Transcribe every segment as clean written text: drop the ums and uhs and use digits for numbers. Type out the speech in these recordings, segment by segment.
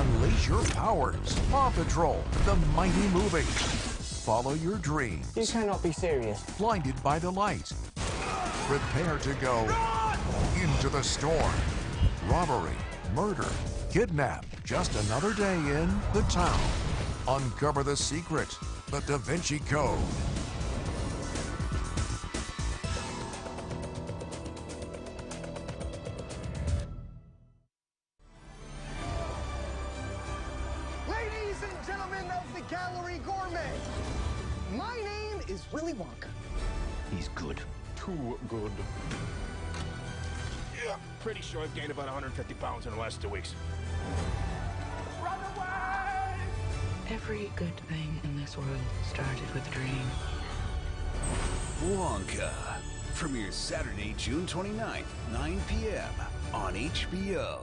Unleash your powers. Paw Patrol, the mighty movie. Follow your dreams. You cannot be serious. Blinded by the light. Prepare to go into the storm. Robbery, murder, kidnap. Just another day in the town. Uncover the secret, the Da Vinci Code. Ladies and gentlemen of the Gallery Gourmet, my name is Willy Wonka. He's good. Too good. Yeah, pretty sure I've gained about 150 pounds in the last 2 weeks. Run away! Every good thing in this world started with a dream. Wonka. Premieres Saturday, June 29th, 9 p.m. on HBO.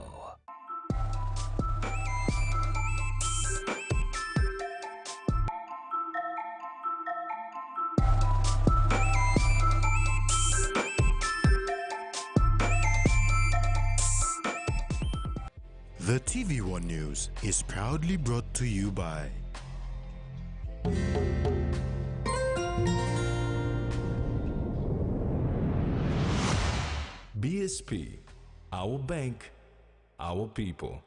The TVWAN News is proudly brought to you by BSP, our bank, our people.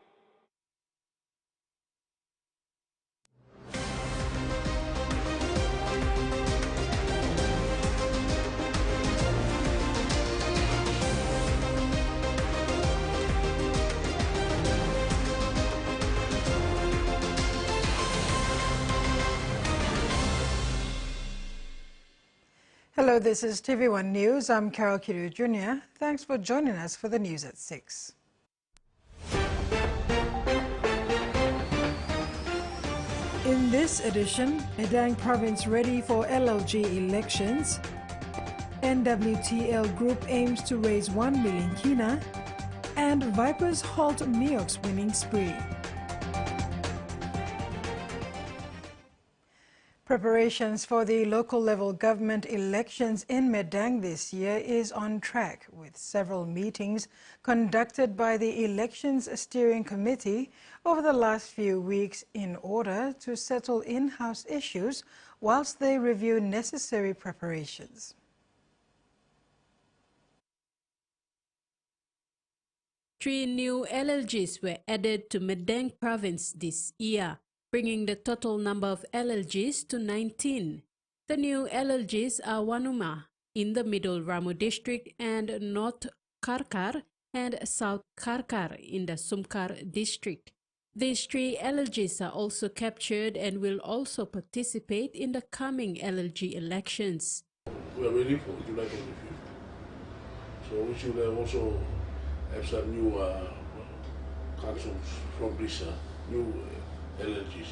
Hello, this is TVWAN News. I'm Carol Kiru Jr. Thanks for joining us for the news at 6. In this edition, Madang Province ready for LLG elections. NWTL Group aims to raise 1 million kina. And Vipers halt Miox winning spree. Preparations for the local level government elections in Madang this year is on track, with several meetings conducted by the Elections Steering Committee over the last few weeks in order to settle in-house issues whilst they review necessary preparations. Three new LLGs were added to Madang Province this year, bringing the total number of LLGs to 19. The new LLGs are Wanuma in the Middle Ramu district and North Karkar and South Karkar in the Sumkar district. These three LLGs are also captured and will also participate in the coming LLG elections. We are ready for July 25th. So we should also have some new councils from this new LLGs.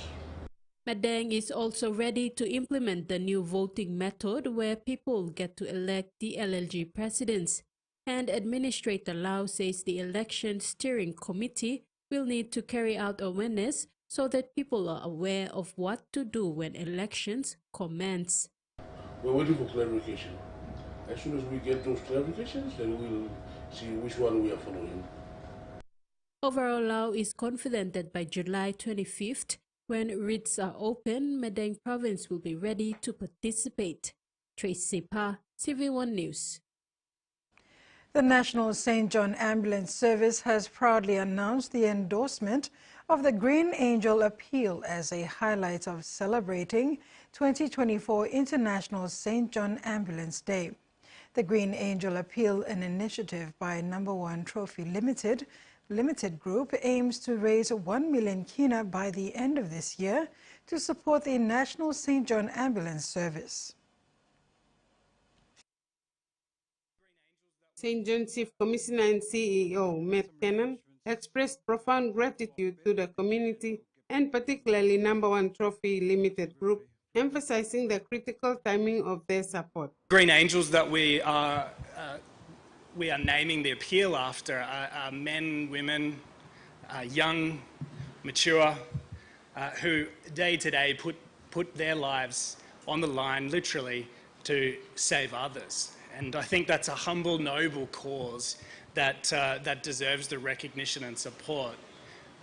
Madang is also ready to implement the new voting method where people get to elect the LLG presidents. And Administrator Lau says the Election Steering Committee will need to carry out awareness so that people are aware of what to do when elections commence. We're waiting for clarification. As soon as we get those clarifications, then we'll see which one we are following. Overall, Lau is confident that by July 25th, when writs are open, Madang Province will be ready to participate. Tracy Pa, TV1 News. The National St. John Ambulance Service has proudly announced the endorsement of the Green Angel Appeal as a highlight of celebrating 2024 International St. John Ambulance Day. The Green Angel Appeal, an initiative by No. 1 Trophy Limited Group, aims to raise 1 million kina by the end of this year to support the National St. John Ambulance Service. St. John Chief Commissioner and CEO, Matt Cannon, expressed profound gratitude to the community and particularly No. 1 Trophy Limited Group, emphasizing the critical timing of their support. Green Angels that we are naming the appeal after are men, women, young, mature, who day to day put their lives on the line, literally, to save others. And I think that's a humble, noble cause that deserves the recognition and support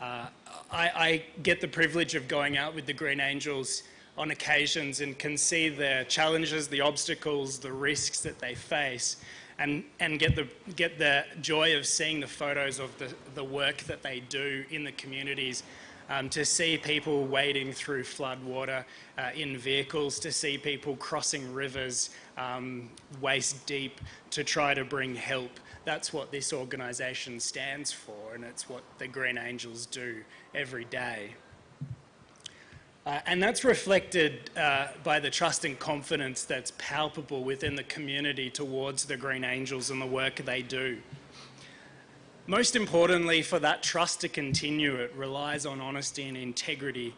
I get the privilege of going out with the Green Angels on occasions and can see the challenges, the obstacles, the risks that they face, and get the joy of seeing the photos of the work that they do in the communities. To see people wading through flood water in vehicles, to see people crossing rivers waist deep to try to bring help. That's what this organisation stands for, and it's what the Green Angels do every day. And that's reflected by the trust and confidence that's palpable within the community towards the Green Angels and the work they do. Most importantly, for that trust to continue, it relies on honesty and integrity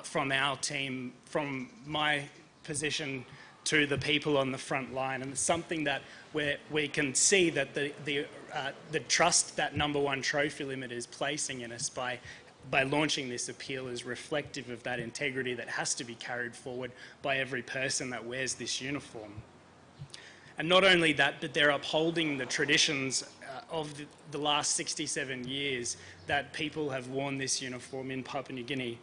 from our team, from my position to the people on the front line. And it's something that we can see that the trust that Number One Trophy Limit is placing in us by launching this appeal is reflective of that integrity that has to be carried forward by every person that wears this uniform. And not only that, but they're upholding the traditions of the last 67 years that people have worn this uniform in Papua New Guinea.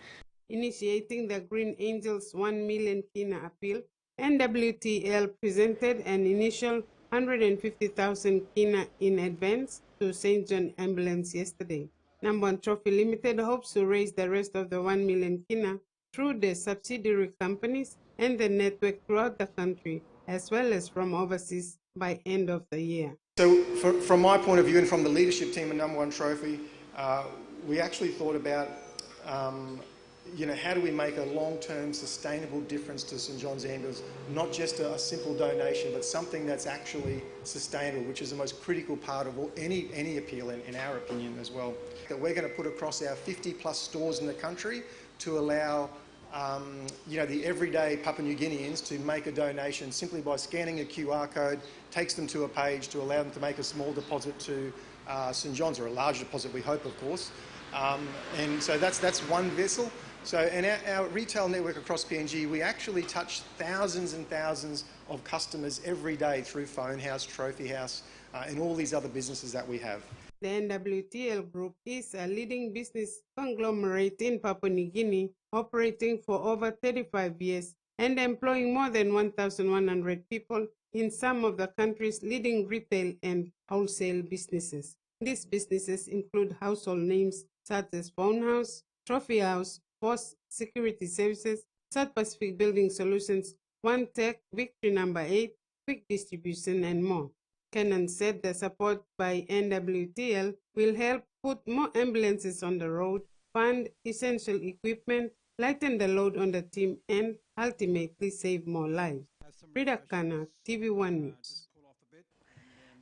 Initiating the Green Angels 1 million kina appeal, NWTL presented an initial 150,000 kina in advance to St. John Ambulance yesterday. Number One Trophy Limited hopes to raise the rest of the 1 million kina through the subsidiary companies and the network throughout the country, as well as from overseas by end of the year. So from my point of view and from the leadership team at Number One Trophy, we actually thought about, how do we make a long-term sustainable difference to St. John's Ambulance, not just a simple donation, but something that's actually sustainable, which is the most critical part of any appeal, in our opinion as well. That we're going to put across our 50+ stores in the country to allow the everyday Papua New Guineans to make a donation simply by scanning a QR code, takes them to a page to allow them to make a small deposit to St. John's, or a large deposit, we hope, of course. And so that's one vessel. So in our retail network across PNG, we actually touch thousands and thousands of customers every day through Phone House, Trophy House, and all these other businesses that we have. The NWTL Group is a leading business conglomerate in Papua New Guinea, operating for over 35 years and employing more than 1,100 people in some of the country's leading retail and wholesale businesses. These businesses include household names such as Phone House, Trophy House, Post Security Services, South Pacific Building Solutions, One Tech, Victory Number 8, Quick Distribution, and more. Cannon said the support by NWTL will help put more ambulances on the road, fund essential equipment, lighten the load on the team, and ultimately save more lives. Frida Kana, TVWAN News.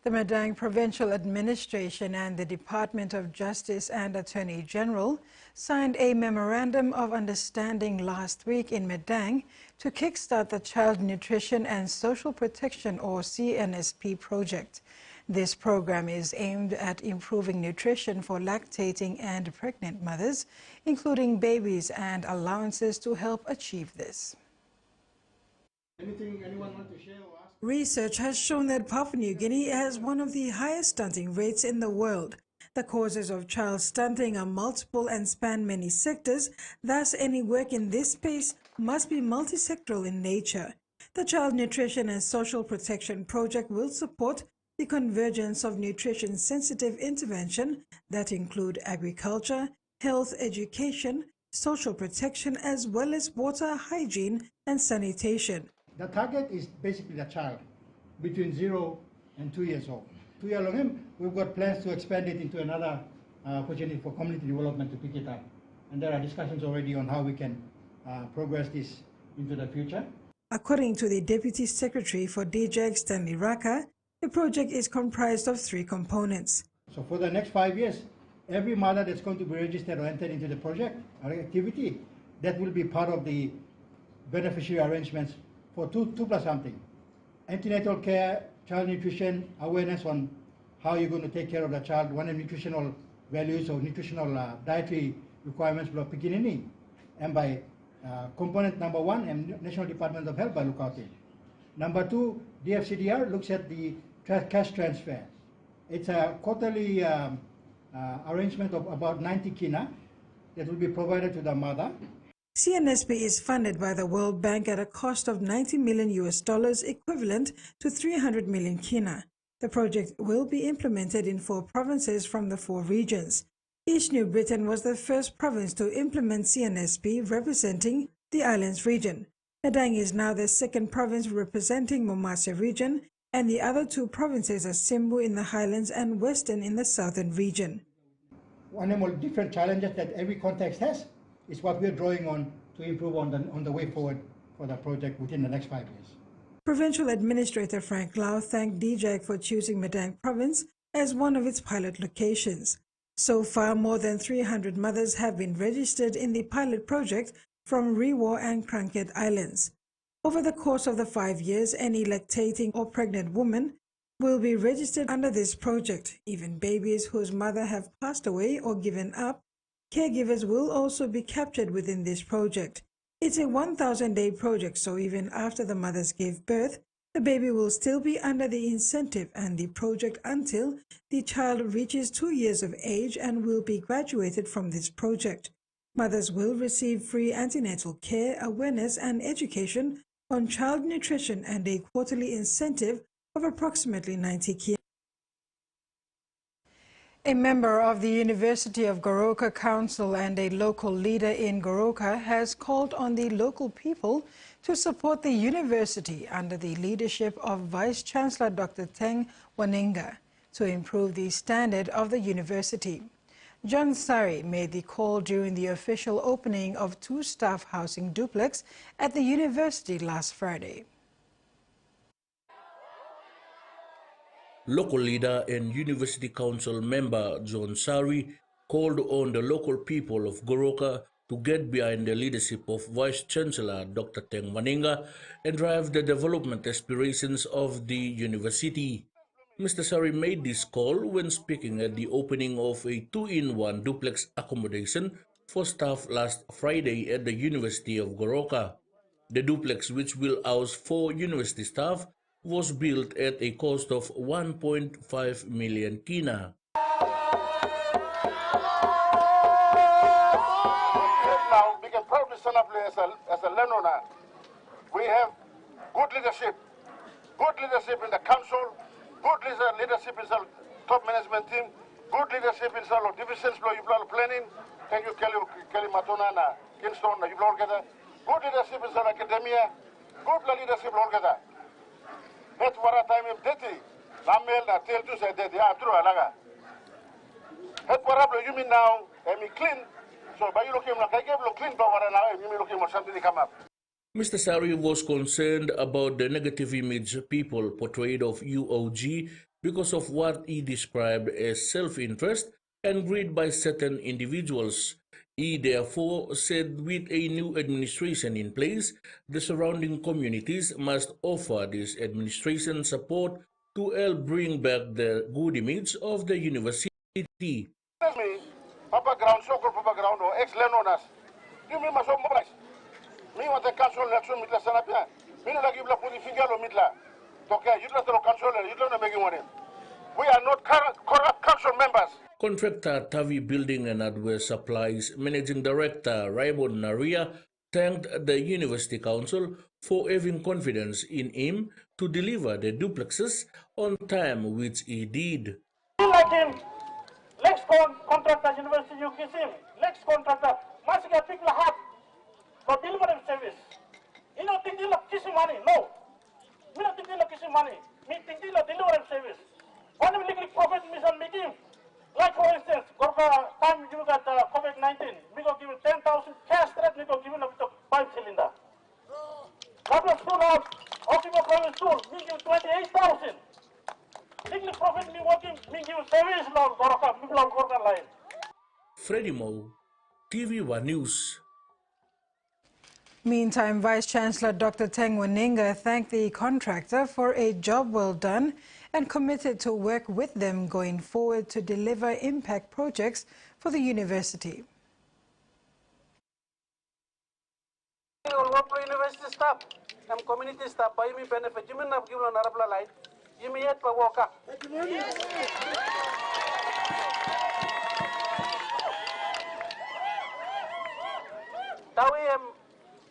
The Madang Provincial Administration and the Department of Justice and Attorney General signed a Memorandum of Understanding last week in Madang to kickstart the Child Nutrition and Social Protection, or CNSP, project. This program is aimed at improving nutrition for lactating and pregnant mothers, including babies, and allowances to help achieve this. Anything anyone want to share or ask? Research has shown that Papua New Guinea has one of the highest stunting rates in the world. The causes of child stunting are multiple and span many sectors, thus any work in this space must be multisectoral in nature. The Child Nutrition and Social Protection Project will support the convergence of nutrition-sensitive intervention that include agriculture, health, education, social protection, as well as water, hygiene, and sanitation. The target is basically the child between 0 and 2 years old. 2 years old, we've got plans to expand it into another opportunity for community development to pick it up. And there are discussions already on how we can progress this into the future. According to the Deputy Secretary for DJAG, Stanley Raka, the project is comprised of 3 components. So for the next 5 years, every mother that's going to be registered or entered into the project or activity, that will be part of the beneficiary arrangements for 2 plus something. Antenatal care, child nutrition, awareness on how you're going to take care of the child, one of nutritional values or nutritional dietary requirements for Pikinini, and by component number 1, and National Department of Health by look out it. Number 2, DFCDR looks at the cash transfer. It's a quarterly arrangement of about 90 kina that will be provided to the mother. CNSP is funded by the World Bank at a cost of $90 million equivalent to 300 million kina. The project will be implemented in 4 provinces from the 4 regions. East New Britain was the first province to implement CNSP representing the islands region. Madang is now the 2nd province representing Momase region, and the other 2 provinces are Simbu in the highlands and Western in the southern region. One of the different challenges that every context has is what we're drawing on to improve on the way forward for the project within the next 5 years. Provincial Administrator Frank Lau thanked DJAC for choosing Madang Province as one of its pilot locations. So far, more than 300 mothers have been registered in the pilot project from Rewa and Cranket Islands. Over the course of the 5 years, any lactating or pregnant woman will be registered under this project. Even babies whose mother have passed away or given up, caregivers will also be captured within this project. It's a 1,000-day project, so even after the mothers gave birth, the baby will still be under the incentive and the project until the child reaches 2 years of age and will be graduated from this project. Mothers will receive free antenatal care, awareness and education on child nutrition and a quarterly incentive of approximately 90 kina. A member of the University of Goroka Council and a local leader in Goroka has called on the local people to support the university under the leadership of Vice-Chancellor Dr. Teng Wanenga to improve the standard of the university. John Sari made the call during the official opening of 2 staff housing duplex at the university last Friday. Local leader and University Council member John Sari called on the local people of Goroka to get behind the leadership of Vice-Chancellor Dr. Teng Wanenga and drive the development aspirations of the university. Mr. Sari made this call when speaking at the opening of a 2-in-1 duplex accommodation for staff last Friday at the University of Goroka. The duplex, which will house 4 university staff, was built at a cost of 1.5 million kina. Now we can proudly stand up as a landowner. We have good leadership in the council, good leadership in the top management team, good leadership in the divisions planning. Thank you, Kelly Matona, Kingston, good leadership in the academia, good leadership altogether. That's what I time of dirty. Lamel na tell to say dirty. I'm true, alaga. That's what you mean now. I'm clean. So by you looking like I gave you clean power now. You looking for something to come up. Mr. Sari was concerned about the negative image people portrayed of UOG because of what he described as self-interest and greed by certain individuals. He therefore said with a new administration in place, the surrounding communities must offer this administration support to help bring back the good image of the university. Tell me, Papa Ground, so-called Papa Ground, or ex-landowners, you mean my son mobilize? Me want the council election, Mitla Sanapia. Me no give la put the finger on Mitla. Okay, you don't know council, you don't know making money. We are not corrupt council members. Contractor Tavi Building and Hardware Supplies Managing Director Raymond Naria thanked the University Council for having confidence in him to deliver the duplexes on time, which he did. Like him, let's go contractor University you kiss him. Let's contractor must get people have for delivery service. You don't think they'll kiss money? No. We don't think they'll kiss money. We think they'll delivery service. One of the profit mission making. Like for instance, Goroka time you got COVID-19, we go give 10,000 cash threat, we go give him a 5 cylinder. Government school out, Okibo Province School, we give 28,000. Big profit me working, we give service loan, Goroka, people on Goroka line. Freddie Mo, TVWAN News. Meantime, Vice-Chancellor Dr. Teng Wanenga thanked the contractor for a job well done and committed to work with them going forward to deliver impact projects for the university. University staff and community staff, by me benefit, you mean not give an Arab line, you may yet walk up. Tawi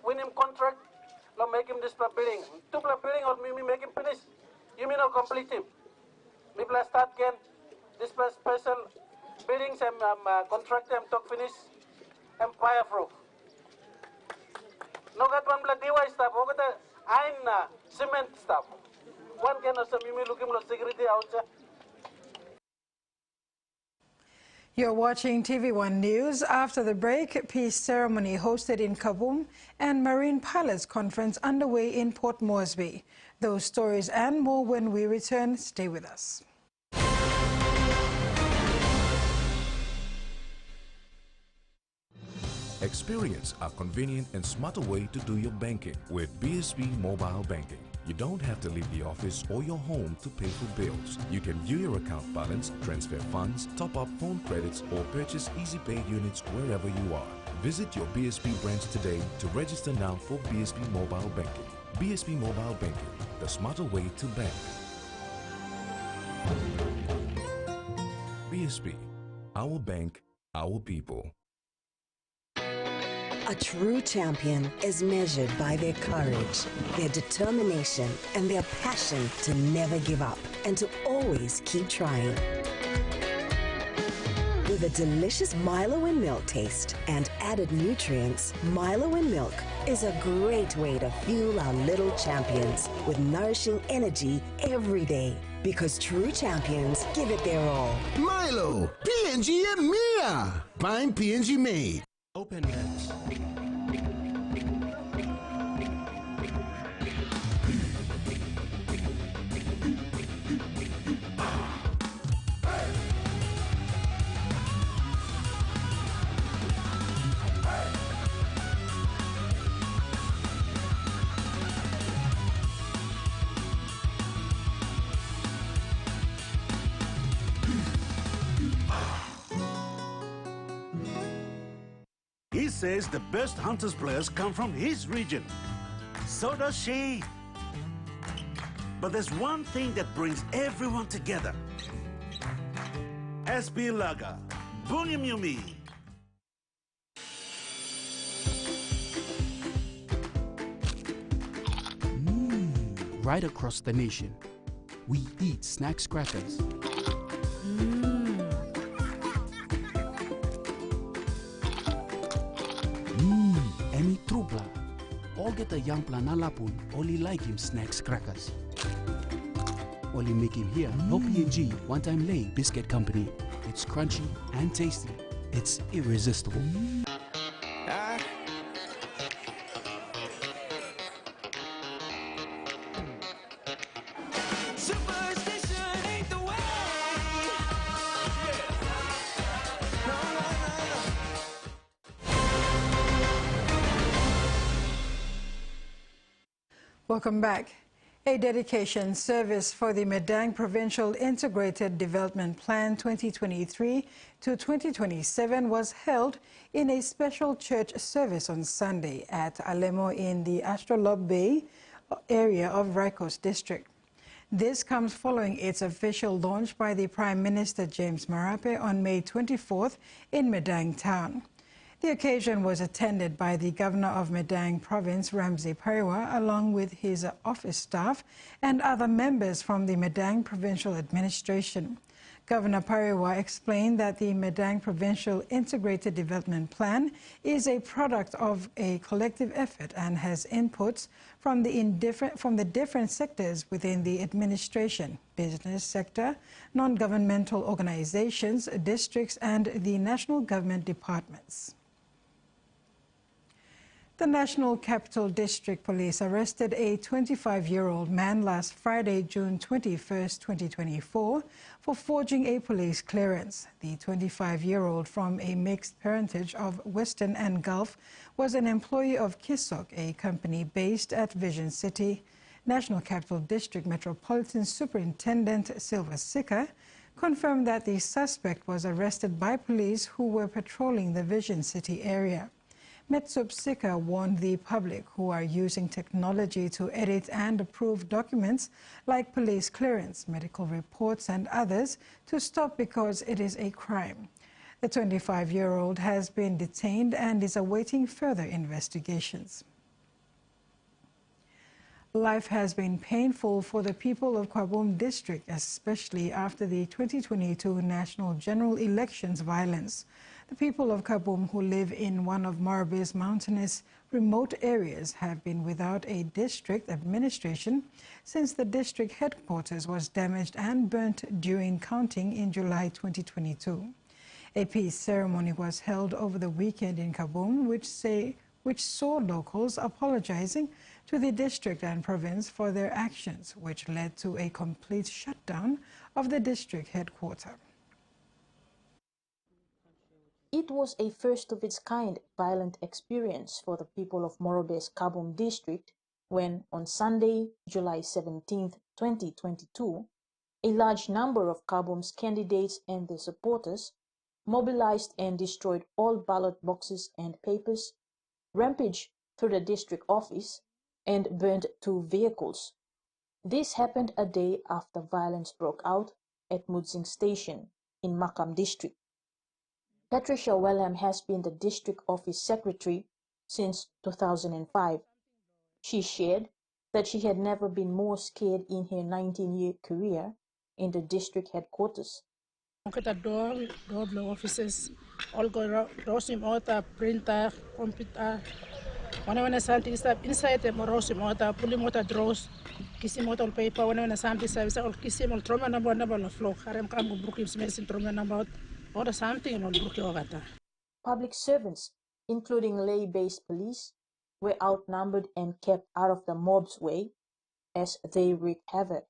win him contract, lo make him this building. Two building or me make him finish. You mean not complete him. Me plus start again. This special buildings and contract them talk finish and fireproof. No got one blood DIY stuff. What the iron cement stuff. One can also me looking for security outside. You're watching TVWAN News. After the break, peace ceremony hosted in Kabum and Marine Pilots Conference underway in Port Moresby. Those stories and more when we return. Stay with us. Experience a convenient and smarter way to do your banking with BSB Mobile Banking. You don't have to leave the office or your home to pay for bills. You can view your account balance, transfer funds, top up phone credits, or purchase Easy Pay units wherever you are. Visit your BSB branch today to register now for BSB Mobile Banking. BSB Mobile Banking, the smarter way to bank. BSB, our bank, our people. A true champion is measured by their courage, their determination, and their passion to never give up and to always keep trying. With a delicious Milo in milk taste and added nutrients, Milo in milk is a great way to fuel our little champions with nourishing energy every day. Because true champions give it their all. Milo, PNG and Mia. Find PNG made. Open nets. He says the best Hunters players come from his region. So does she. But there's one thing that brings everyone together. SB Lager, Bunyam Yumi. Right across the nation, we eat snack crackers. Emi Trubla. All get a young planalapun, only like him snacks crackers. Only make him here, no PNG, one time lay biscuit company. It's crunchy and tasty. It's irresistible. Welcome back. A dedication service for the Madang Provincial Integrated Development Plan 2023 to 2027 was held in a special church service on Sunday at Alemo in the Astrolabe Bay area of Rikos District. This comes following its official launch by the Prime Minister James Marape on May 24th in Madang town. The occasion was attended by the Governor of Madang Province, Ramsey Pariwa, along with his office staff and other members from the Madang Provincial Administration. Governor Pariwa explained that the Madang Provincial Integrated Development Plan is a product of a collective effort and has inputs from the different sectors within the administration, business sector, non-governmental organizations, districts, and the national government departments. The National Capital District Police arrested a 25-year-old man last Friday, June 21, 2024, for forging a police clearance. The 25-year-old from a mixed parentage of Western and Gulf was an employee of Kisok, a company based at Vision City. National Capital District Metropolitan Superintendent Silva Sika confirmed that the suspect was arrested by police who were patrolling the Vision City area. Metsup Sika warned the public who are using technology to edit and approve documents like police clearance, medical reports and others to stop because it is a crime. The 25-year-old has been detained and is awaiting further investigations. Life has been painful for the people of Kabum district, especially after the 2022 national general elections violence. The people of Kabum who live in one of Morobe's mountainous remote areas have been without a district administration since the district headquarters was damaged and burnt during counting in July 2022. A peace ceremony was held over the weekend in Kabum, which saw locals apologizing to the district and province for their actions, which led to a complete shutdown of the district headquarters. It was a first-of-its-kind violent experience for the people of Morobe's Kabum district when, on Sunday, July 17, 2022, a large number of Kabum's candidates and their supporters mobilized and destroyed all ballot boxes and papers, rampaged through the district office, and burned 2 vehicles. This happened a day after violence broke out at Mudzing Station in Makam district. Patricia Wellham has been the district office secretary since 2005. She shared that she had never been more scared in her 19-year career in the district headquarters. Kita door offices, all go rosim order, printer, computer. When something is inside the rosim order, pulling water draws, kissing water paper. When something is all kissing all trauma number on the floor. Harem come broken smith trauma number or something on broken over. Public servants, including lay-based police, were outnumbered and kept out of the mob's way as they wreaked havoc.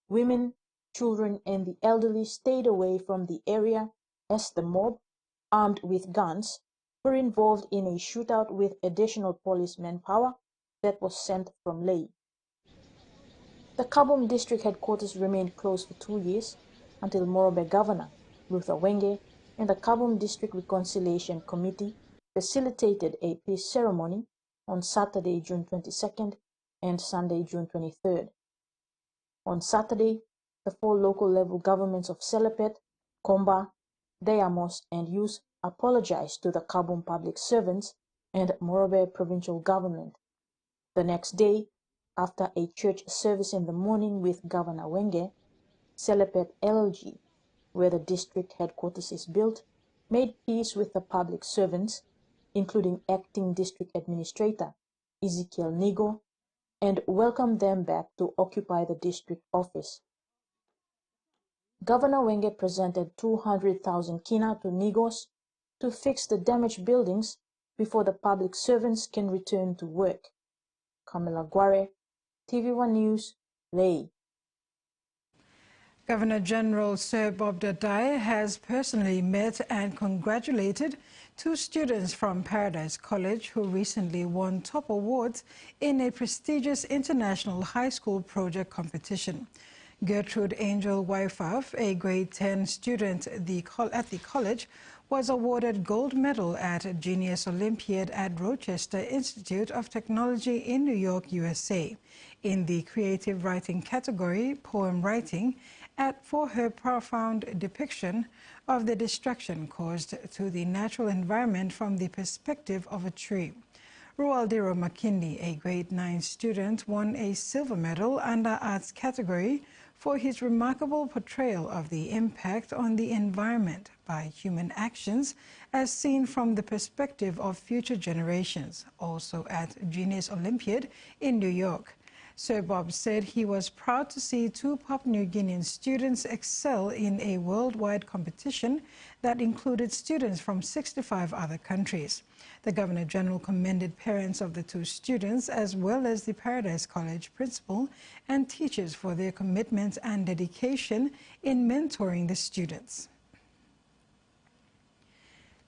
Women, children, and the elderly stayed away from the area as the mob, armed with guns, were involved in a shootout with additional police manpower that was sent from Ley. The Kabum district headquarters remained closed for 2 years until Morobe Governor Luther Wenge and the Kabum District Reconciliation Committee facilitated a peace ceremony on Saturday, June 22nd and Sunday, June 23rd. On Saturday, the 4 local level governments of Selepet, Komba, Dayamos, and Yus apologized to the Kabum public servants and Morobe provincial government. The next day, after a church service in the morning with Governor Wenge, Madang LLG, where the district headquarters is built, made peace with the public servants, including acting district administrator Ezekiel Nigo, and welcomed them back to occupy the district office. Governor Wenge presented 200,000 kina to Nigos to fix the damaged buildings before the public servants can return to work. Kamila Guare, TVWAN News, Ley. Governor General Sir Bob Dadai has personally met and congratulated 2 students from Paradise College who recently won top awards in a prestigious international high school project competition. Gertrude Angel Waifaf, a grade 10 student at the college, was awarded gold medal at Genius Olympiad at Rochester Institute of Technology in New York, USA, in the creative writing category, poem writing, for her profound depiction of the destruction caused to the natural environment from the perspective of a tree. Rualdiro McKinley, a grade 9 student, won a silver medal under arts category for his remarkable portrayal of the impact on the environment by human actions as seen from the perspective of future generations, also at Genius Olympiad in New York. Sir Bob said he was proud to see 2 Papua New Guinean students excel in a worldwide competition that included students from 65 other countries. The Governor-General commended parents of the 2 students as well as the Paradise College principal and teachers for their commitment and dedication in mentoring the students.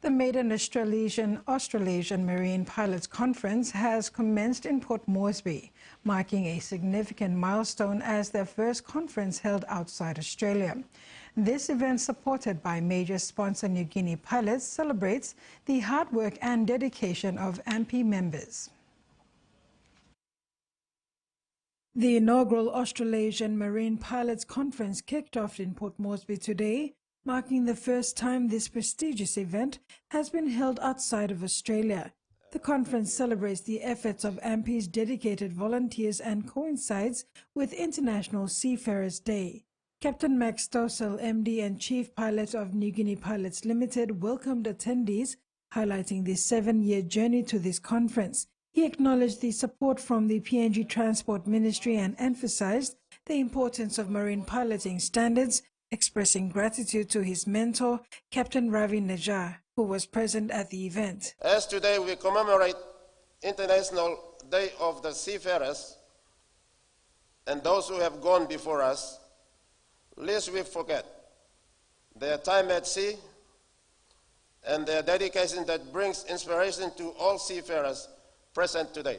The maiden Australasian Marine Pilots Conference has commenced in Port Moresby, marking a significant milestone as their first conference held outside Australia. This event, supported by major sponsor New Guinea Pilots, celebrates the hard work and dedication of AMPI members. The inaugural Australasian Marine Pilots Conference kicked off in Port Moresby today marking the first time this prestigious event has been held outside of Australia. The conference celebrates the efforts of AMPI's dedicated volunteers and coincides with International Seafarers Day. Captain Max Stossel, MD and Chief Pilot of New Guinea Pilots Limited, welcomed attendees, highlighting the 7-year journey to this conference. He acknowledged the support from the PNG Transport Ministry and emphasized the importance of marine piloting standards, expressing gratitude to his mentor, Captain Ravi Najar, who was present at the event. As today we commemorate International Day of the Seafarers and those who have gone before us, lest we forget their time at sea and their dedication that brings inspiration to all seafarers present today.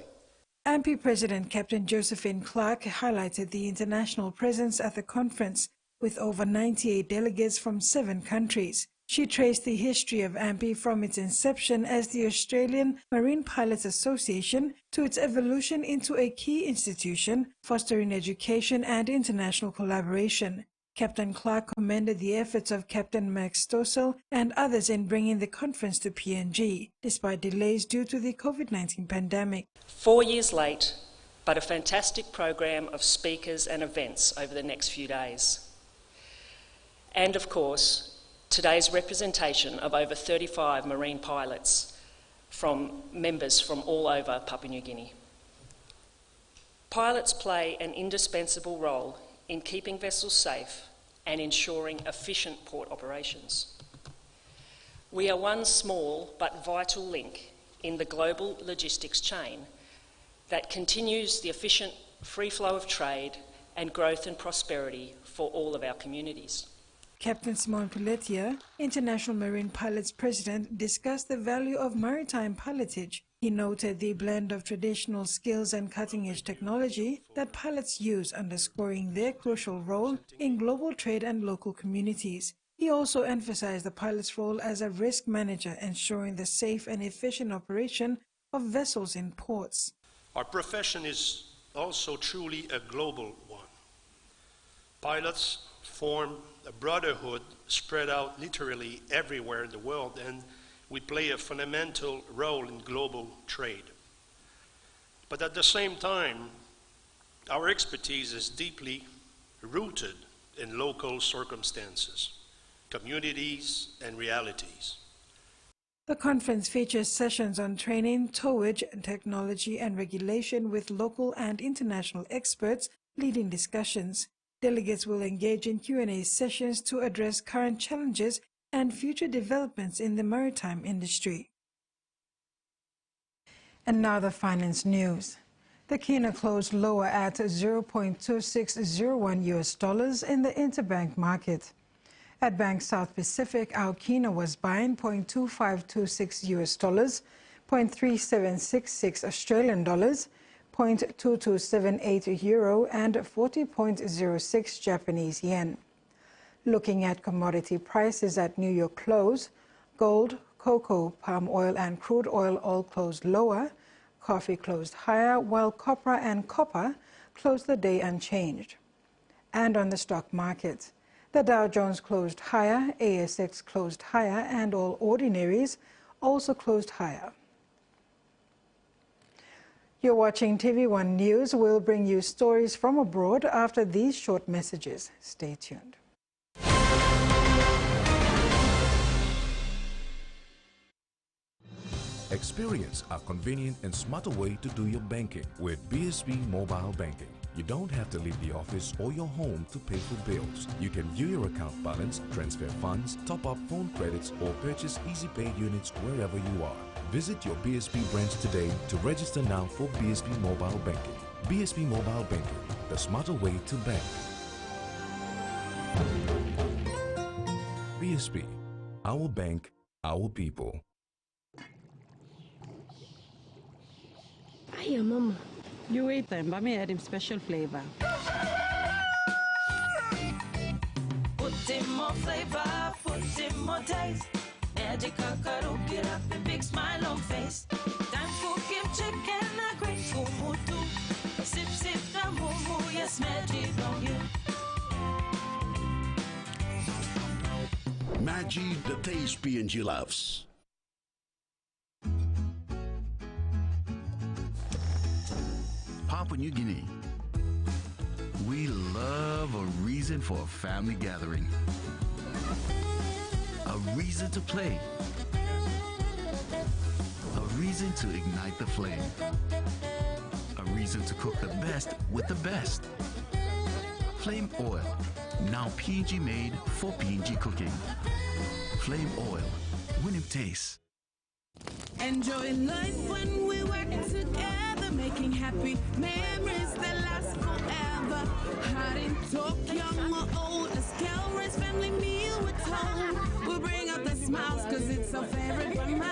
AMPI President Captain Josephine Clark highlighted the international presence at the conference, with over 98 delegates from 7 countries. She traced the history of AMPI from its inception as the Australian Marine Pilots Association to its evolution into a key institution, fostering education and international collaboration. Captain Clark commended the efforts of Captain Max Stossel and others in bringing the conference to PNG, despite delays due to the COVID-19 pandemic. 4 years late, but a fantastic program of speakers and events over the next few days. And of course, today's representation of over 35 marine pilots from members from all over Papua New Guinea. Pilots play an indispensable role in keeping vessels safe and ensuring efficient port operations. We are one small but vital link in the global logistics chain that continues the efficient free flow of trade and growth and prosperity for all of our communities. Captain Simon Pelletier, International Marine Pilots President, discussed the value of maritime pilotage. He noted the blend of traditional skills and cutting-edge technology that pilots use, underscoring their crucial role in global trade and local communities. He also emphasized the pilot's role as a risk manager, ensuring the safe and efficient operation of vessels in ports. Our profession is also truly a global one. Pilots form a brotherhood spread out literally everywhere in the world, and we play a fundamental role in global trade. But at the same time, our expertise is deeply rooted in local circumstances, communities, and realities. The conference features sessions on training, towage, technology, and regulation with local and international experts leading discussions. Delegates will engage in Q&A sessions to address current challenges and future developments in the maritime industry. And now the finance news. The kina closed lower at $0.2601 US in the interbank market. At Bank South Pacific, our kina was buying $0.2526 US, $0.3766 Australian dollars, 0.2278 euro and 40.06 Japanese yen. Looking at commodity prices at New York close, gold, cocoa, palm oil and crude oil all closed lower, coffee closed higher, while copra and copper closed the day unchanged. And on the stock market, the Dow Jones closed higher, ASX closed higher, and all ordinaries also closed higher. You're watching TVWAN News. We'll bring you stories from abroad after these short messages. Stay tuned. Experience a convenient and smarter way to do your banking with BSB Mobile Banking. You don't have to leave the office or your home to pay for bills. You can view your account balance, transfer funds, top up phone credits, or purchase Easy Pay units wherever you are. Visit your BSB branch today to register now for BSB Mobile Banking. BSB Mobile Banking, the smarter way to bank. BSB, our bank, our people. Hiya, Mama. You wait then, but me add him special flavor. Put in more flavor, put in more taste. Magic kakaro, get up and big smile on face. Time for give chicken a great kumutu. Sip, sip, the moo, yes, magic on you. LLG, the taste PNG loves. Papua New Guinea. We love a reason for a family gathering. A reason to play. A reason to ignite the flame. A reason to cook the best with the best. Flame oil, now PNG made for PNG cooking. Flame oil, winning taste. Enjoy life when we work together, making happy memories that last forever. Hot in talk, young or old, a scale race family meal with home. We'll bring out the smiles cause it's our favorite of mine.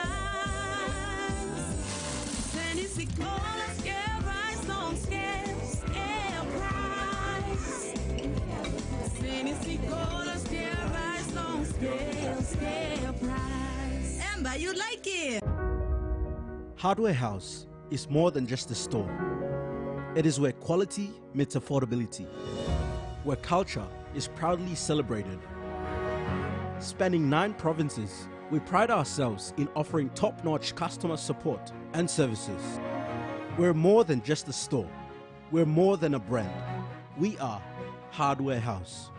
Tennessee cola, scale rice, long scale price. Tennessee cola, scale rice, long scale price. Amber, you like it? Hardware House is more than just a store. It is where quality meets affordability, where culture is proudly celebrated. Spanning 9 provinces, we pride ourselves in offering top-notch customer support and services. We're more than just a store. We're more than a brand. We are Hardware House.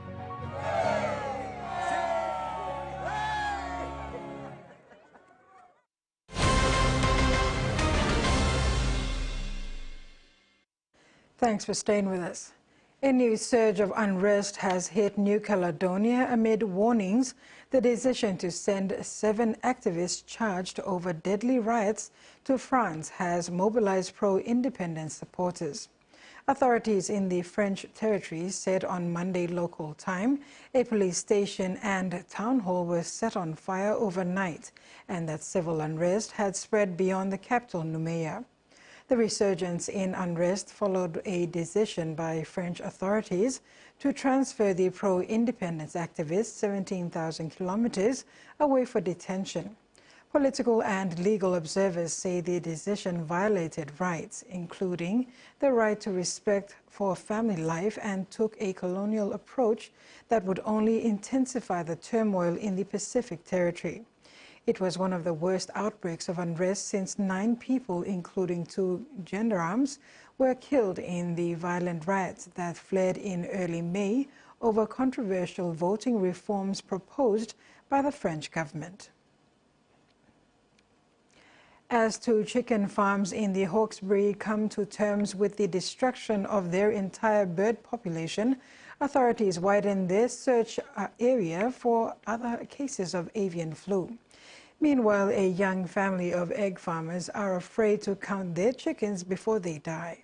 Thanks for staying with us. A new surge of unrest has hit New Caledonia amid warnings the decision to send 7 activists charged over deadly riots to France has mobilized pro-independence supporters. Authorities in the French territory said on Monday local time a police station and town hall were set on fire overnight and that civil unrest had spread beyond the capital, Nouméa. The resurgence in unrest followed a decision by French authorities to transfer the pro-independence activists 17,000 kilometers away for detention. Political and legal observers say the decision violated rights, including the right to respect for family life, and took a colonial approach that would only intensify the turmoil in the Pacific territory. It was one of the worst outbreaks of unrest since 9 people, including 2 gendarmes, were killed in the violent riots that flared in early May over controversial voting reforms proposed by the French government. As 2 chicken farms in the Hawkesbury come to terms with the destruction of their entire bird population, authorities widen their search area for other cases of avian flu. Meanwhile, a young family of egg farmers are afraid to count their chickens before they die.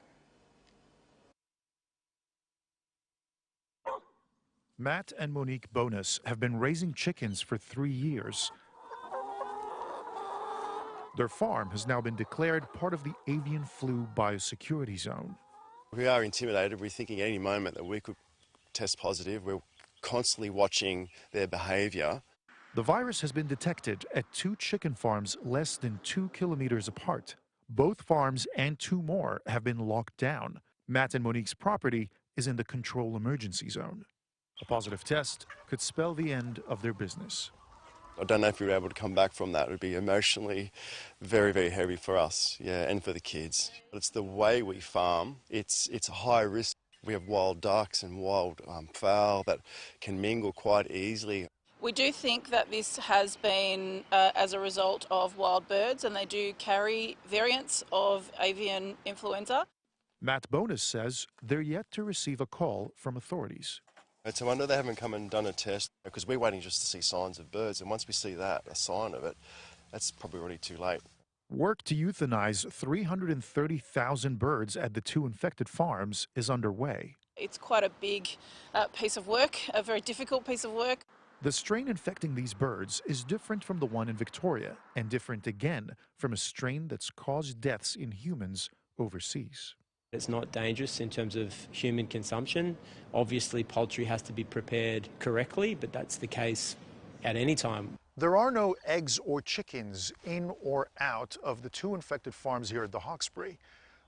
Matt and Monique Bonus have been raising chickens for 3 years. Their farm has now been declared part of the avian flu biosecurity zone. We are intimidated. We're thinking at any moment that we could test positive. We're constantly watching their behaviour. The virus has been detected at 2 chicken farms less than 2 kilometers apart. Both farms and 2 more have been locked down. Matt and Monique's property is in the control emergency zone. A positive test could spell the end of their business. I don't know if we were able to come back from that. It would be emotionally very, very heavy for us, yeah, and for the kids. It's the way we farm. It's a high risk. We have wild ducks and wild fowl that can mingle quite easily. We do think that this has been as a result of wild birds, and they do carry variants of avian influenza. Matt Bonus says they're yet to receive a call from authorities. It's a wonder they haven't come and done a test, because we're waiting just to see signs of birds, and once we see that, a sign of it, that's probably already too late. Work to euthanize 330,000 birds at the 2 infected farms is underway. It's quite a big piece of work, a very difficult piece of work. The strain infecting these birds is different from the one in Victoria, and different again from a strain that's caused deaths in humans overseas. It's not dangerous in terms of human consumption. Obviously, poultry has to be prepared correctly, but that's the case at any time. There are no eggs or chickens in or out of the 2 infected farms here at the Hawkesbury.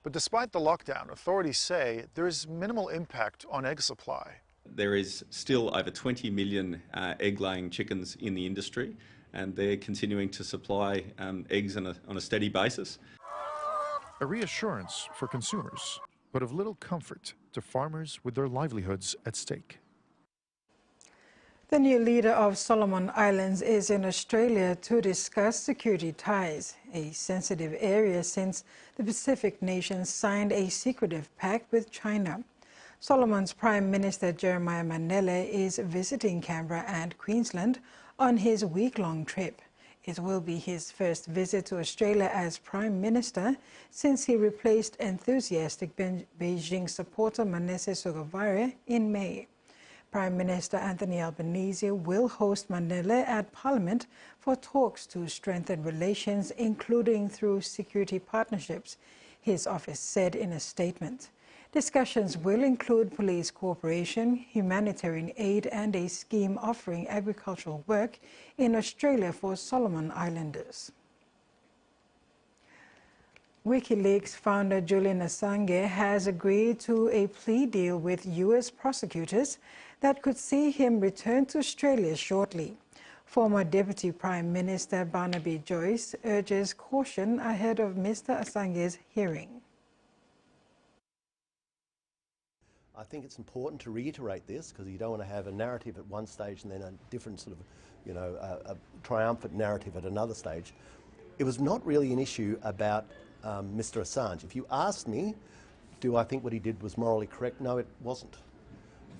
But despite the lockdown, authorities say there is minimal impact on egg supply. There is still over 20 million egg-laying chickens in the industry, and they're continuing to supply eggs on a steady basis. A reassurance for consumers, but of little comfort to farmers with their livelihoods at stake. The new leader of Solomon Islands is in Australia to discuss security ties, a sensitive area since the Pacific nations signed a secretive pact with China. Solomon's Prime Minister Jeremiah Manele is visiting Canberra and Queensland on his week-long trip. It will be his first visit to Australia as Prime Minister since he replaced enthusiastic Beijing supporter Manasseh Sogavare in May. Prime Minister Anthony Albanese will host Manele at Parliament for talks to strengthen relations, including through security partnerships, his office said in a statement. Discussions will include police cooperation, humanitarian aid and a scheme offering agricultural work in Australia for Solomon Islanders. WikiLeaks founder Julian Assange has agreed to a plea deal with U.S. prosecutors that could see him return to Australia shortly. Former Deputy Prime Minister Barnaby Joyce urges caution ahead of Mr. Assange's hearing. I think it's important to reiterate this because you don't want to have a narrative at one stage and then a different sort of, a triumphant narrative at another stage. It was not really an issue about Mr. Assange. If you asked me, do I think what he did was morally correct? No, it wasn't.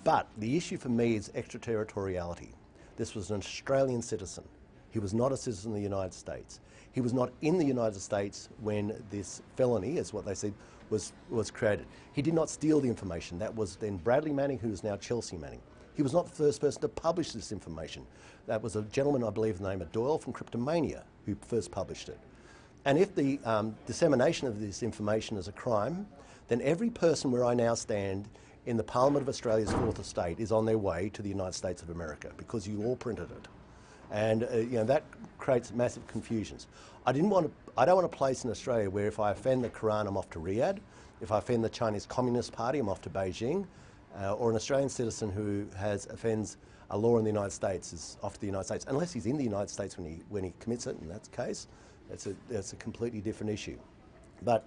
But the issue for me is extraterritoriality. This was an Australian citizen. He was not a citizen of the United States. He was not in the United States when this felony, as what they said, was created. He did not steal the information. That was then Bradley Manning, who is now Chelsea Manning. He was not the first person to publish this information. That was a gentleman, I believe, the name of Doyle from Cryptomania, who first published it. And if the dissemination of this information is a crime, then every person where I now stand in the Parliament of Australia's Fourth Estate is on their way to the United States of America because you all printed it. And that creates massive confusions. I don't want a place in Australia where if I offend the Quran, I'm off to Riyadh. If I offend the Chinese Communist Party, I'm off to Beijing. Or an Australian citizen who offends a law in the United States is off to the United States, unless he's in the United States when he commits it. In that case, that's a completely different issue. But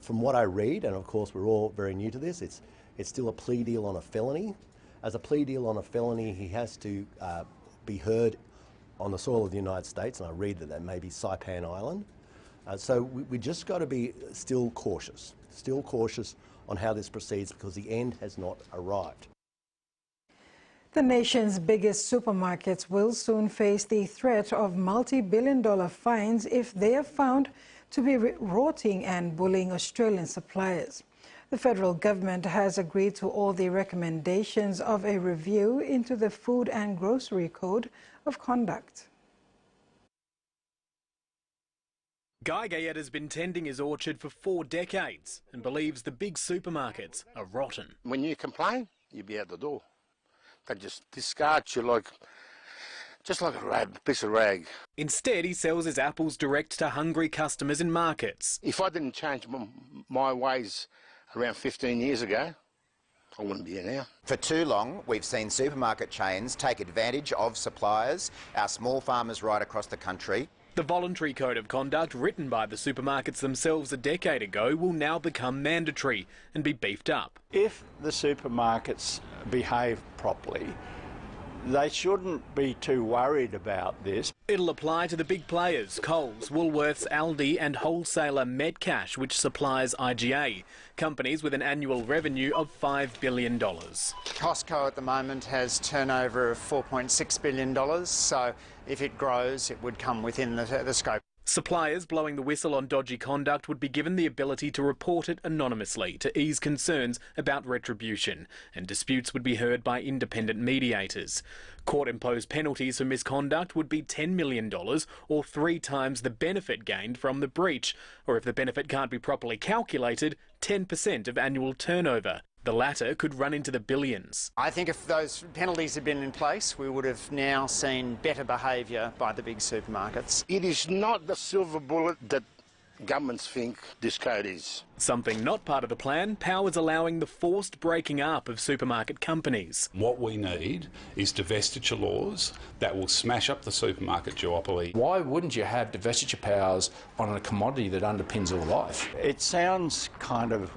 from what I read, and of course we're all very new to this, it's still a plea deal on a felony. As a plea deal on a felony, he has to be heard on the soil of the United States, and I read that may be Saipan Island. So we just got to be still cautious on how this proceeds because the end has not arrived. The nation's biggest supermarkets will soon face the threat of multi-billion-dollar fines if they are found to be rorting and bullying Australian suppliers. The federal government has agreed to all the recommendations of a review into the Food and Grocery Code of Conduct. Guy Gayet has been tending his orchard for 4 decades and believes the big supermarkets are rotten. When you complain, you'll be out the door. They just discard you just like a piece of rag. Instead, he sells his apples direct to hungry customers in markets. If I didn't change my ways around 15 years ago, I wouldn't be here now. For too long, we've seen supermarket chains take advantage of suppliers, our small farmers right across the country. The voluntary code of conduct written by the supermarkets themselves a decade ago will now become mandatory and be beefed up. If the supermarkets behave properly, they shouldn't be too worried about this. It'll apply to the big players, Coles, Woolworths, Aldi and wholesaler Metcash, which supplies IGA, companies with an annual revenue of $5 billion. Costco at the moment has turnover of $4.6 billion, so if it grows, it would come within the scope. Suppliers blowing the whistle on dodgy conduct would be given the ability to report it anonymously to ease concerns about retribution, and disputes would be heard by independent mediators. Court-imposed penalties for misconduct would be $10 million or 3 times the benefit gained from the breach, or if the benefit can't be properly calculated, 10% of annual turnover. The latter could run into the billions. I think if those penalties had been in place, we would have now seen better behaviour by the big supermarkets. It is not the silver bullet that governments think this code is. Something not part of the plan, Power's allowing the forced breaking up of supermarket companies. What we need is divestiture laws that will smash up the supermarket duopoly. Why wouldn't you have divestiture powers on a commodity that underpins all life? It sounds kind of,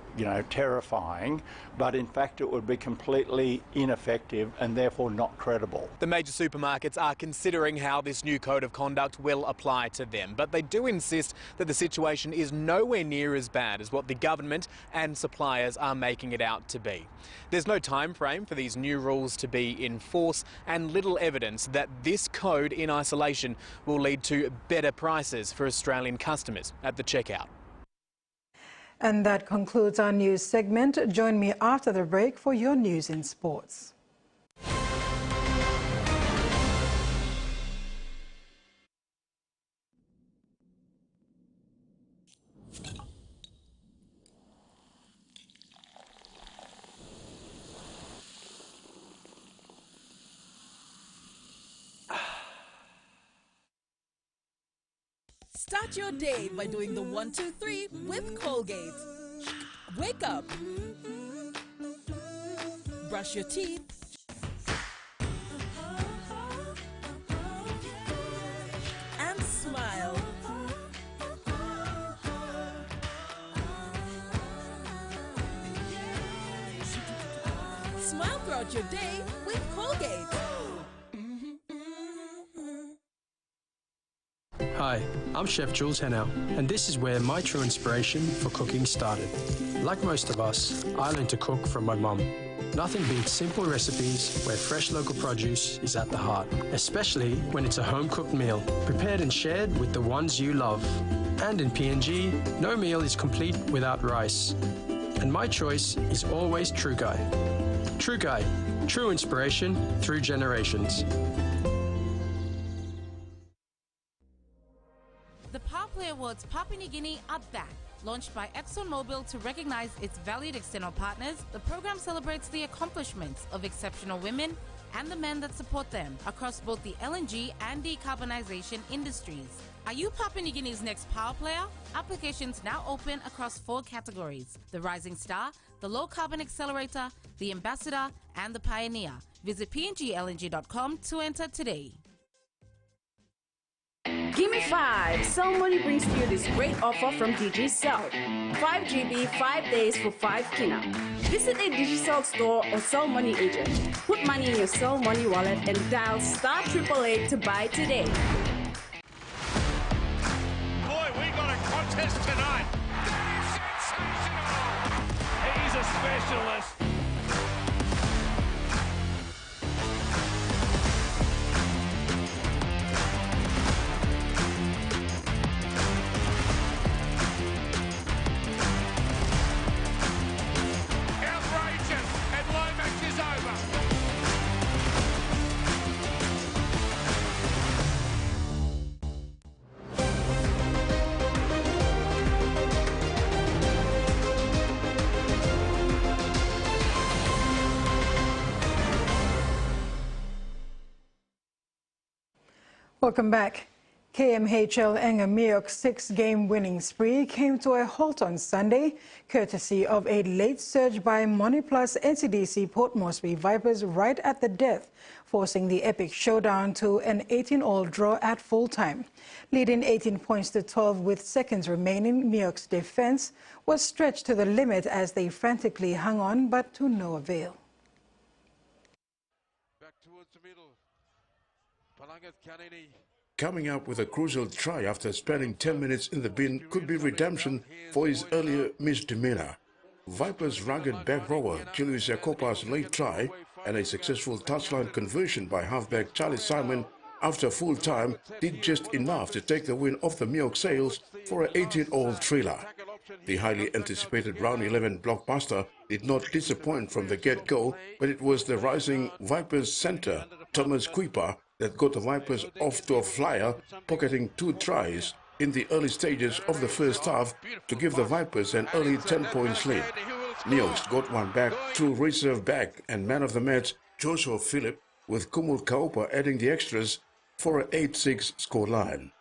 terrifying, but in fact it would be completely ineffective and therefore not credible. The major supermarkets are considering how this new code of conduct will apply to them, but they do insist that the situation is nowhere near as bad as what the government and suppliers are making it out to be. There's no time frame for these new rules to be in force, and little evidence that this code in isolation will lead to better prices for Australian customers at the checkout. And that concludes our news segment. Join me after the break for your news in sports. Start your day by doing the 1, 2, 3 with Colgate. Wake up. Brush your teeth. And smile. Smile throughout your day with Colgate. Hi, I'm Chef Jules Hennow, and this is where my true inspiration for cooking started. Like most of us, I learned to cook from my mum. Nothing beats simple recipes where fresh local produce is at the heart, especially when it's a home-cooked meal, prepared and shared with the ones you love. And in PNG, no meal is complete without rice. And my choice is always True Guy. True Guy, true inspiration through generations. The Power Play Awards Papua New Guinea are back. Launched by ExxonMobil to recognize its valued external partners, the program celebrates the accomplishments of exceptional women and the men that support them across both the LNG and decarbonisation industries. Are you Papua New Guinea's next power player? Applications now open across 4 categories: the Rising Star, the Low Carbon Accelerator, the Ambassador and the Pioneer. Visit pnglng.com to enter today. Give me 5. Somebody brings to you this great offer from Digicel. 5 GB, 5 days for 5 kina. Visit a Digicel store or Cell Money agent. Put money in your Cell Money wallet and dial *888 to buy today. Boy, we got a contest tonight. That is sensational. He's a specialist. Welcome back. KMHL Engameok's 6-game winning spree came to a halt on Sunday, courtesy of a late surge by Moniplus NCDC Port Moresby Vipers right at the death, forcing the epic showdown to an 18-all draw at full-time. Leading 18 points to 12 with seconds remaining, Meok's defence was stretched to the limit as they frantically hung on, but to no avail. Back towards the middle. Palangat Kanini. Coming up with a crucial try after spending 10 minutes in the bin could be redemption for his earlier misdemeanor. Vipers' rugged back rower Julius Assange's late try and a successful touchline conversion by halfback Charlie Simon after full time did just enough to take the win off the Meok sails for an 18-all thriller. The highly anticipated round 11 blockbuster did not disappoint from the get-go, but it was the rising Vipers centre, Thomas Kuiper, that got the Vipers off to a flyer, pocketing 2 tries in the early stages of the first half to give the Vipers an early 10-point lead. Meoks got one back through reserve back and man of the match Joshua Phillip, with Kumul Kaupa adding the extras for an 8-6 scoreline.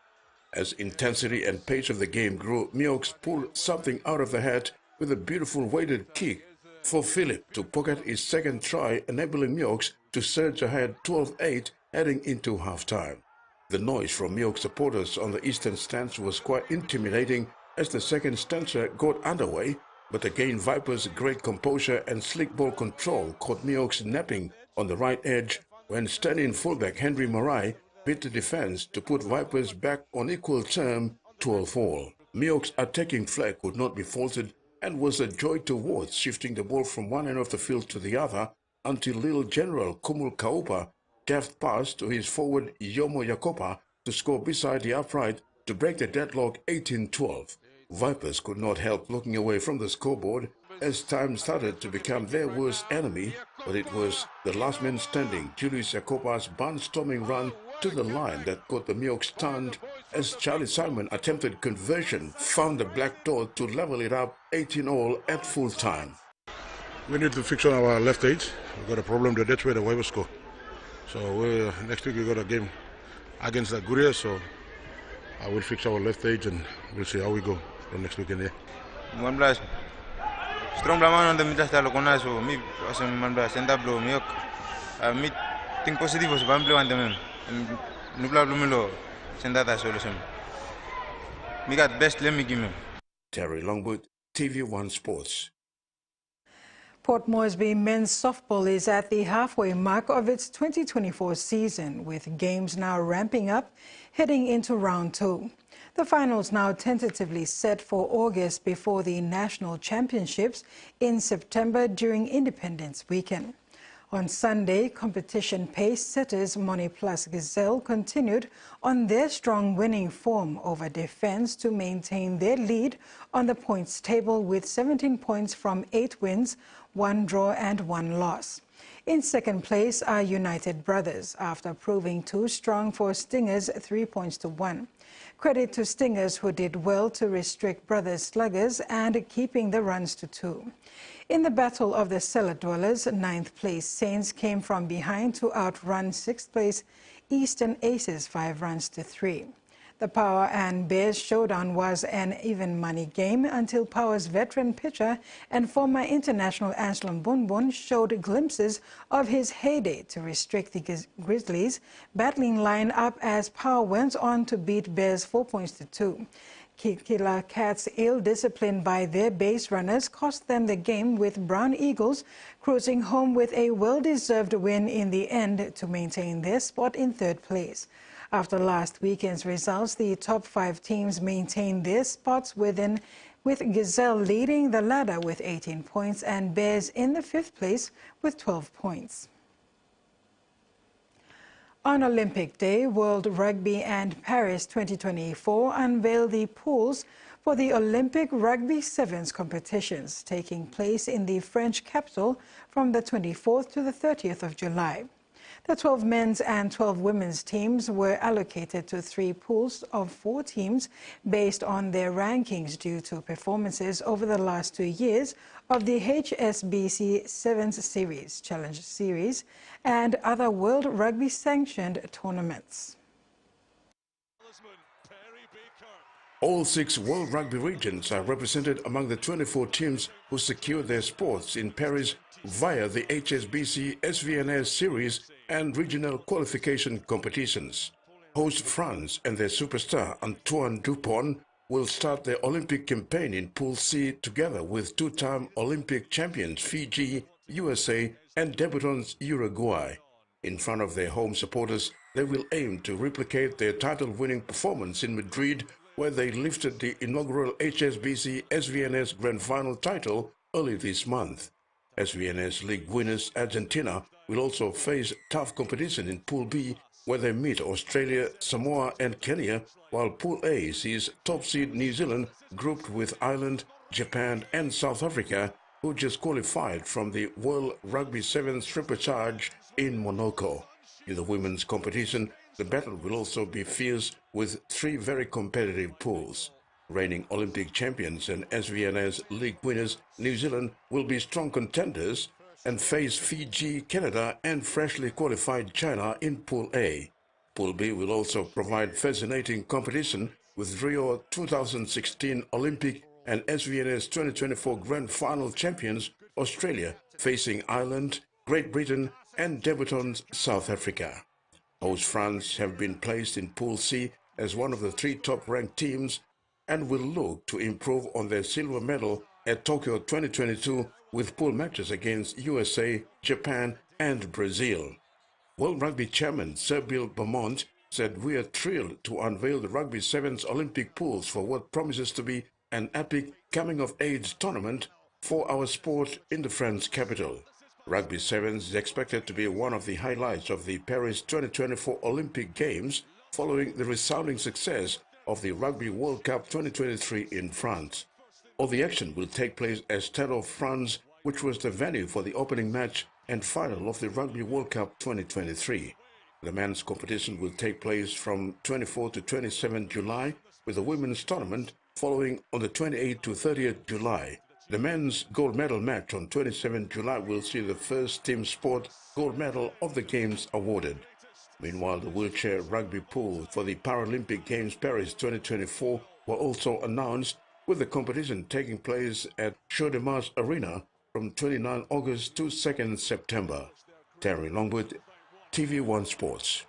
As intensity and pace of the game grew, Meoks pulled something out of the hat with a beautiful weighted kick for Philip to pocket his second try, enabling Miox to surge ahead 12-8 heading into half-time. The noise from Miox supporters on the eastern stands was quite intimidating as the second stanza got underway, but again Vipers' great composure and slick ball control caught Miox napping on the right edge when stand-in fullback Henry Marai beat the defense to put Vipers back on equal term 12-all. Miox's attacking flag could not be faulted and was a joy to watch, shifting the ball from one end of the field to the other until Little General Kumul Kaupa deft pass to his forward Yomo Yakopa to score beside the upright to break the deadlock 18-12. Vipers could not help looking away from the scoreboard as time started to become their worst enemy, but it was the last man standing, Julius Yakopa's barnstorming run to the line that got the Miox stunned as Charlie Simon attempted conversion, found the black dot to level it up 18-all at full time. We need to fix on our left edge. We've got a problem there. That's where the Vipers score. So next week we got a game against the Guria, so I will fix our left edge and we'll see how we go for next weekend. Yeah. One blast. Strong blaman on the middle style kona so me asem man blast enda blow me me think positive was one blow and them nubla blumilo senda that solution. Me got best let me give me. Terry Longwood, TV1 Sports. Port Moresby men's softball is at the halfway mark of its 2024 season, with games now ramping up, heading into round 2. The finals now tentatively set for August before the national championships in September during Independence Weekend. On Sunday, competition pace setters Moni Plus Gazelle continued on their strong winning form over Defence to maintain their lead on the points table with 17 points from 8 wins, 1 draw and 1 loss. In second place are United Brothers after proving too strong for Stingers 3 points to 1. Credit to Stingers who did well to restrict Brothers Sluggers and keeping the runs to 2. In the battle of the cellar dwellers, 9th place Saints came from behind to outrun 6th place Eastern Aces 5 runs to 3. The Power and Bears showdown was an even money game until Power's veteran pitcher and former international Anselm Bunbun showed glimpses of his heyday to restrict the Grizzlies' battling line up as Power went on to beat Bears 4 points to 2. Killer Cats' ill discipline by their base runners cost them the game, with Brown Eagles cruising home with a well-deserved win in the end to maintain their spot in 3rd place. After last weekend's results, the top 5 teams maintained their spots with Gazelle leading the ladder with 18 points and Bears in the 5th place with 12 points. On Olympic Day, World Rugby and Paris 2024 unveiled the pools for the Olympic Rugby Sevens competitions taking place in the French capital from the 24th to the 30th of July. The 12 men's and 12 women's teams were allocated to 3 pools of 4 teams based on their rankings due to performances over the last 2 years of the HSBC Sevens Series, Challenge Series, and other World Rugby sanctioned tournaments. All 6 World Rugby regions are represented among the 24 teams who secured their spots in Paris via the HSBC SVNS Series and regional qualification competitions. Host France and their superstar Antoine Dupont will start their Olympic campaign in Pool C together with 2-time Olympic champions Fiji, USA and debutants Uruguay. In front of their home supporters, they will aim to replicate their title-winning performance in Madrid, where they lifted the inaugural HSBC SVNS Grand Final title early this month. SVNS League winners Argentina will also face tough competition in Pool B, where they meet Australia, Samoa and Kenya, while Pool A sees top seed New Zealand grouped with Ireland, Japan and South Africa, who just qualified from the World Rugby Sevens Supercharge in Monaco. In the women's competition, the battle will also be fierce with 3 very competitive pools. Reigning Olympic champions and SVNS League winners New Zealand will be strong contenders and face Fiji, Canada and freshly qualified China in Pool A. Pool B will also provide fascinating competition with Rio 2016 Olympic and SVN's 2024 Grand Final champions, Australia, facing Ireland, Great Britain, and debutants South Africa. Host France have been placed in Pool C as one of the 3 top-ranked teams and will look to improve on their silver medal at Tokyo 2022 with pool matches against USA, Japan, and Brazil. World Rugby Chairman Sir Bill Beaumont said, "We are thrilled to unveil the Rugby Sevens Olympic pools for what promises to be an epic coming-of-age tournament for our sport in the French capital." Rugby Sevens is expected to be one of the highlights of the Paris 2024 Olympic Games following the resounding success of the Rugby World Cup 2023 in France. All the action will take place at Stade of France, which was the venue for the opening match and final of the Rugby World Cup 2023. The men's competition will take place from 24 to 27 July, with the women's tournament following on the 28th to 30th July. The men's gold medal match on 27 July will see the first team sport gold medal of the Games awarded. Meanwhile, the wheelchair rugby pool for the Paralympic Games Paris 2024 were also announced, with the competition taking place at Champ de Mars Arena from 29 August to 2nd September. Terry Longwood, TV1 Sports.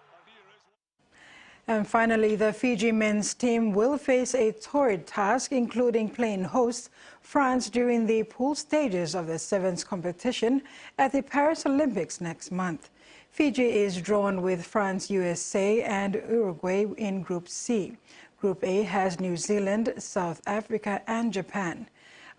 And finally, the Fiji men's team will face a torrid task, including playing host France during the pool stages of the Sevens competition at the Paris Olympics next month. Fiji is drawn with France, USA, and Uruguay in Group C. Group A has New Zealand, South Africa, and Japan.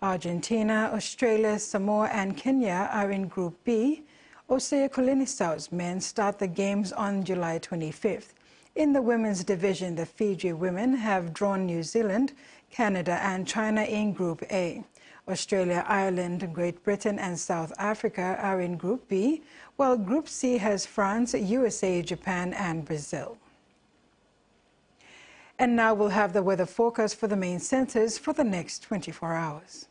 Argentina, Australia, Samoa, and Kenya are in Group B. Osea Kolenisau's men start the games on July 25th. In the women's division, the Fiji women have drawn New Zealand, Canada, and China in Group A. Australia, Ireland, Great Britain, and South Africa are in Group B, while Group C has France, USA, Japan, and Brazil. And now we'll have the weather forecast for the main centers for the next 24 hours.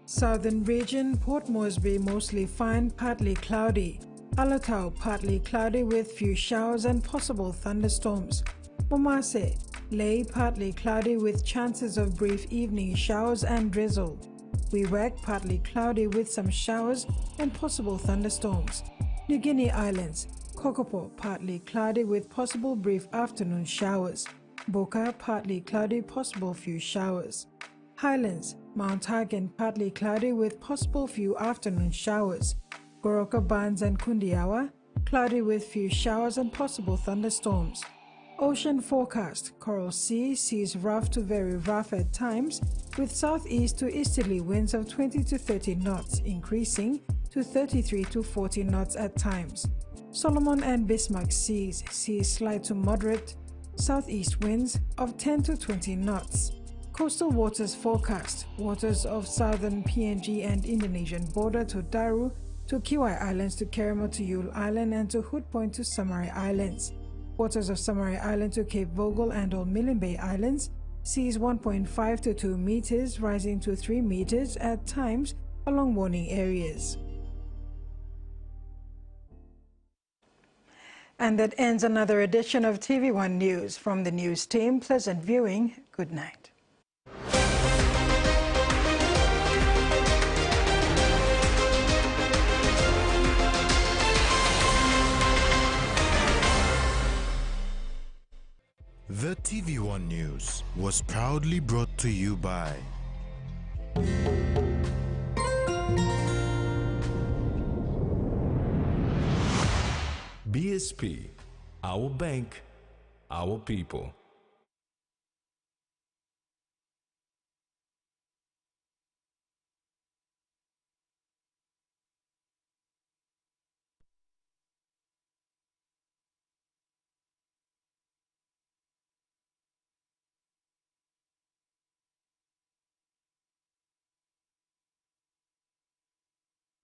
Southern region, Port Moresby mostly fine, partly cloudy. Alatau partly cloudy with few showers and possible thunderstorms. Momase, Lae partly cloudy with chances of brief evening showers and drizzle. Wewak partly cloudy with some showers and possible thunderstorms. New Guinea Islands, Kokopo partly cloudy with possible brief afternoon showers. Boka partly cloudy, possible few showers. Highlands, Mount Hagen partly cloudy with possible few afternoon showers. Goroka, Barnes, and Kundiawa cloudy with few showers and possible thunderstorms. Ocean forecast, Coral Sea sees rough to very rough at times, with southeast to easterly winds of 20 to 30 knots, increasing to 33 to 40 knots at times. Solomon and Bismarck seas see slight to moderate southeast winds of 10 to 20 knots. Coastal waters forecast, waters of southern PNG and Indonesian border to Daru, to Kiwai Islands, to Keremo, to Yule Island, and to Hood Point to Samari Islands. Waters of Samari Island to Cape Vogel and all Milne Bay Islands, seas 1.5 to 2 meters, rising to 3 meters at times along warning areas. And that ends another edition of TV1 News. From the news team, pleasant viewing. Good night. The TV1 News was proudly brought to you by BSP, our bank, our people.